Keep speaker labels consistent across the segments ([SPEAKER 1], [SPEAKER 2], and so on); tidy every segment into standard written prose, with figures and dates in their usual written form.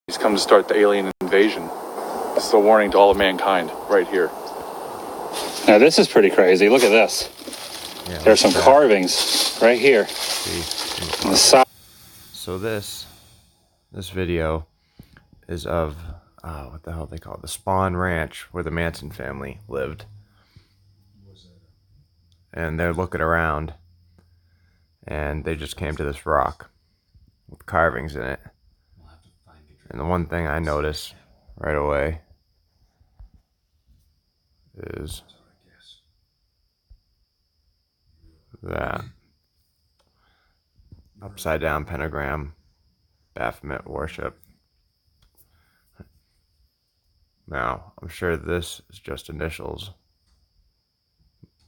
[SPEAKER 1] He's come to start the alien invasion. This is a warning to all of mankind, right here.
[SPEAKER 2] Now this is pretty crazy. Look at this. Yeah, there's some carvings right here. On the side.
[SPEAKER 3] So this video is of what the hell they call it? The Spawn Ranch, where the Manson family lived. And they're looking around, and they just came to this rock with carvings in it. And the one thing I noticed right away is that upside down pentagram, Baphomet worship. Now, I'm sure this is just initials,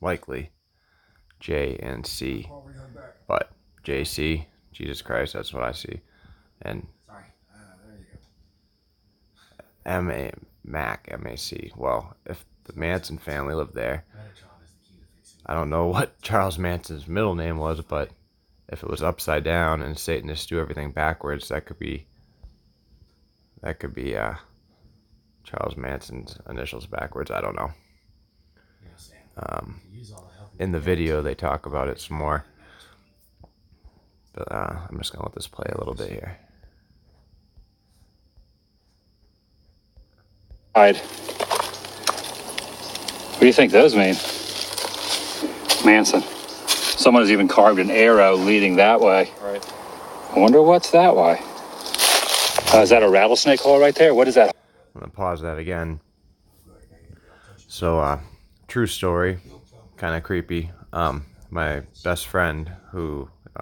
[SPEAKER 3] likely J and C, but JC, Jesus Christ, that's what I see, and M.A. Mac, M.A.C. Well, if the Manson family lived there, I don't know what Charles Manson's middle name was, but if it was upside down and Satanists do everything backwards, that could be Charles Manson's initials backwards. I don't know. In the video, they talk about it some more, but I'm just gonna let this play a little bit here.
[SPEAKER 2] What do you think those mean? Manson. Someone has even carved an arrow leading that way.
[SPEAKER 1] Right.
[SPEAKER 2] I wonder what's that way. Is that a rattlesnake hole right there? What is that?
[SPEAKER 3] I'm gonna pause that again. So, true story, kind of creepy. My best friend,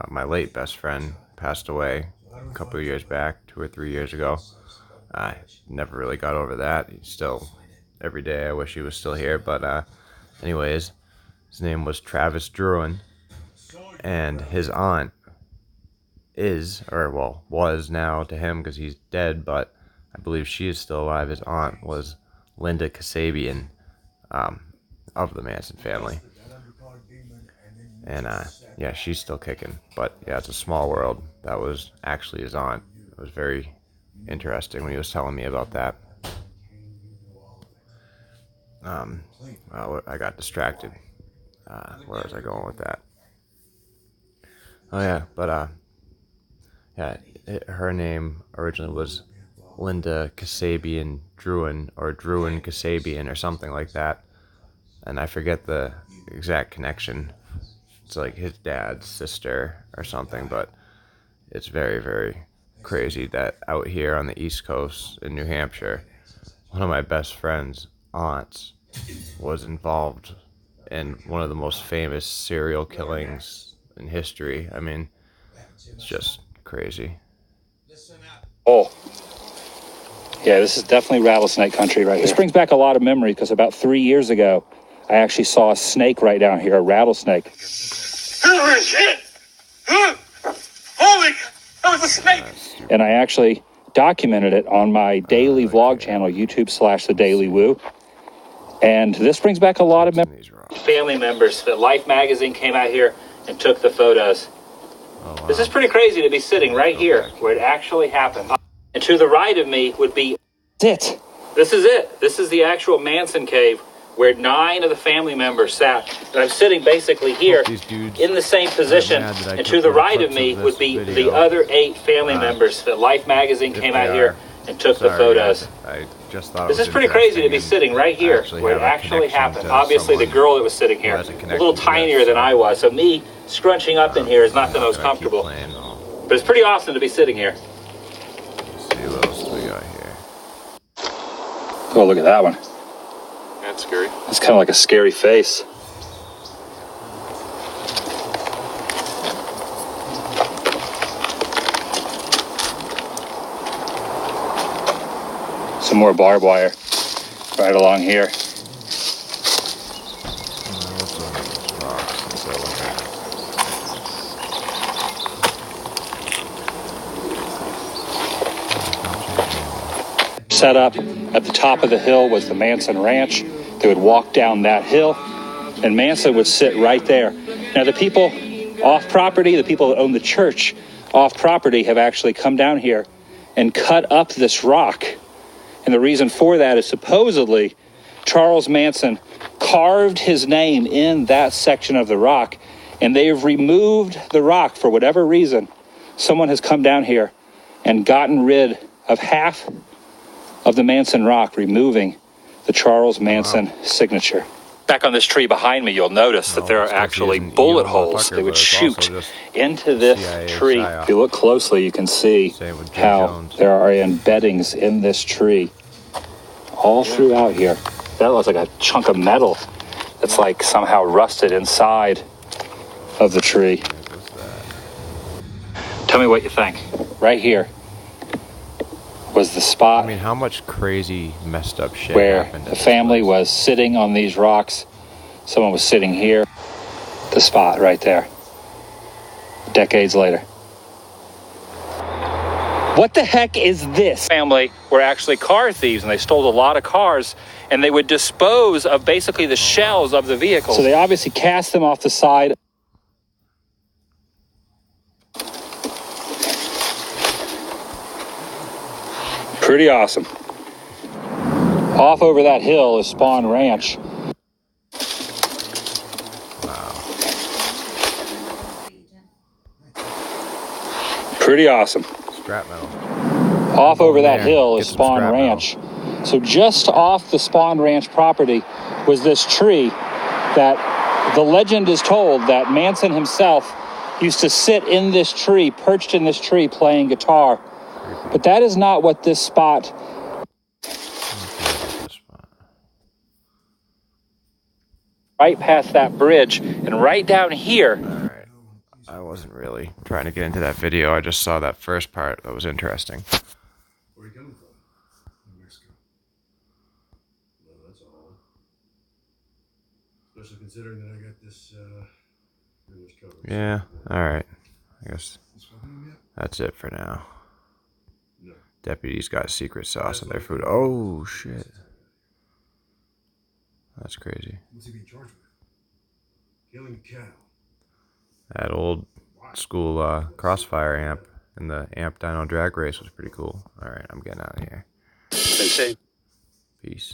[SPEAKER 3] my late best friend, passed away a couple of years back, 2 or 3 years ago. I never really got over that. He's still, every day I wish he was still here, but anyways, his name was Travis Druin, and his aunt was now to him, because he's dead, but I believe she is still alive. His aunt was Linda Kasabian, of the Manson family, and yeah, she's still kicking, but yeah, it's a small world. That was actually his aunt. It was very interesting when he was telling me about that. Well, I got distracted. Where was I going with that? Oh yeah, but yeah, her name originally was Linda Kasabian Druin, or Druin Kasabian, or something like that, and I forget the exact connection. It's like his dad's sister or something, but it's very, very crazy that out here on the East Coast in New Hampshire, one of my best friend's aunts was involved in one of the most famous serial killings in history. I mean, it's just crazy.
[SPEAKER 2] Oh, yeah, this is definitely rattlesnake country right here. This brings back a lot of memory, because about 3 years ago, I actually saw a snake right down here, a rattlesnake.
[SPEAKER 4] Holy shit! Holy, that was a snake!
[SPEAKER 2] And I actually documented it on my daily vlog channel, YouTube/The Daily Woo. And this brings back a lot of family members. That Life magazine came out here and took the photos.
[SPEAKER 3] Oh, wow.
[SPEAKER 2] This is pretty crazy to be sitting right here where it actually happened. And to the right of me would be it. This is it. This is the actual Manson cave where 9 of the family members sat. And I'm sitting basically here in the same position. And to the right of me would be the other 8 family members. That Life magazine came out here and took the photos.
[SPEAKER 3] I just thought
[SPEAKER 2] this is pretty crazy to be sitting right here where it actually happened. Obviously, the girl that was sitting here, a little tinier than I was. So me scrunching up in here is not the most comfortable. But it's pretty awesome to be sitting here.
[SPEAKER 3] Let's see what else we got here.
[SPEAKER 2] Oh, look at that one.
[SPEAKER 1] That's scary.
[SPEAKER 2] It's kind of like a scary face. Some more barbed wire right along here. Set up at the top of the hill was the Manson Ranch. They would walk down that hill, and Manson would sit right there. Now, the people off property, the people that own the church off property, have actually come down here and cut up this rock. And the reason for that is supposedly Charles Manson carved his name in that section of the rock, and they have removed the rock for whatever reason. Someone has come down here and gotten rid of half of the Manson rock, removing the Charles Manson signature. Back on this tree behind me, you'll notice that there are actually bullet holes they would shoot into this tree. If you look closely, you can see how there are embeddings in this tree all throughout here. That looks like a chunk of metal that's like somehow rusted inside of the tree. Tell me what you think. Right here was the spot.
[SPEAKER 3] I mean, how much crazy, messed up shit
[SPEAKER 2] where
[SPEAKER 3] happened?
[SPEAKER 2] the family was sitting on these rocks. Someone was sitting here. The spot right there. Decades later. What the heck is this? Family were actually car thieves, and they stole a lot of cars, and they would dispose of basically the shells of the vehicles. So they obviously cast them off the side. Pretty awesome. Off over that hill is Spawn Ranch. Pretty awesome.
[SPEAKER 3] Scrap metal.
[SPEAKER 2] Off over that hill is Spawn Ranch. So just off the Spawn Ranch property was this tree that the legend is told that Manson himself used to sit in this tree, perched in this tree, playing guitar. But that is not what this spot. Right past that bridge and right down here.
[SPEAKER 3] Alright. I wasn't really trying to get into that video. I just saw that first part that was interesting.
[SPEAKER 5] Where are you coming from? New Mexico. No, that's all. Especially considering that I got this, pretty much covered.
[SPEAKER 3] Yeah, alright. I guess that's it for now.
[SPEAKER 5] No.
[SPEAKER 3] Deputies got secret sauce in their food. Oh, shit. That's crazy.
[SPEAKER 5] What's he being charged with? Killing a cow.
[SPEAKER 3] That old school Crossfire amp in the amp dyno drag race was pretty cool. Alright, I'm getting out of here. Peace.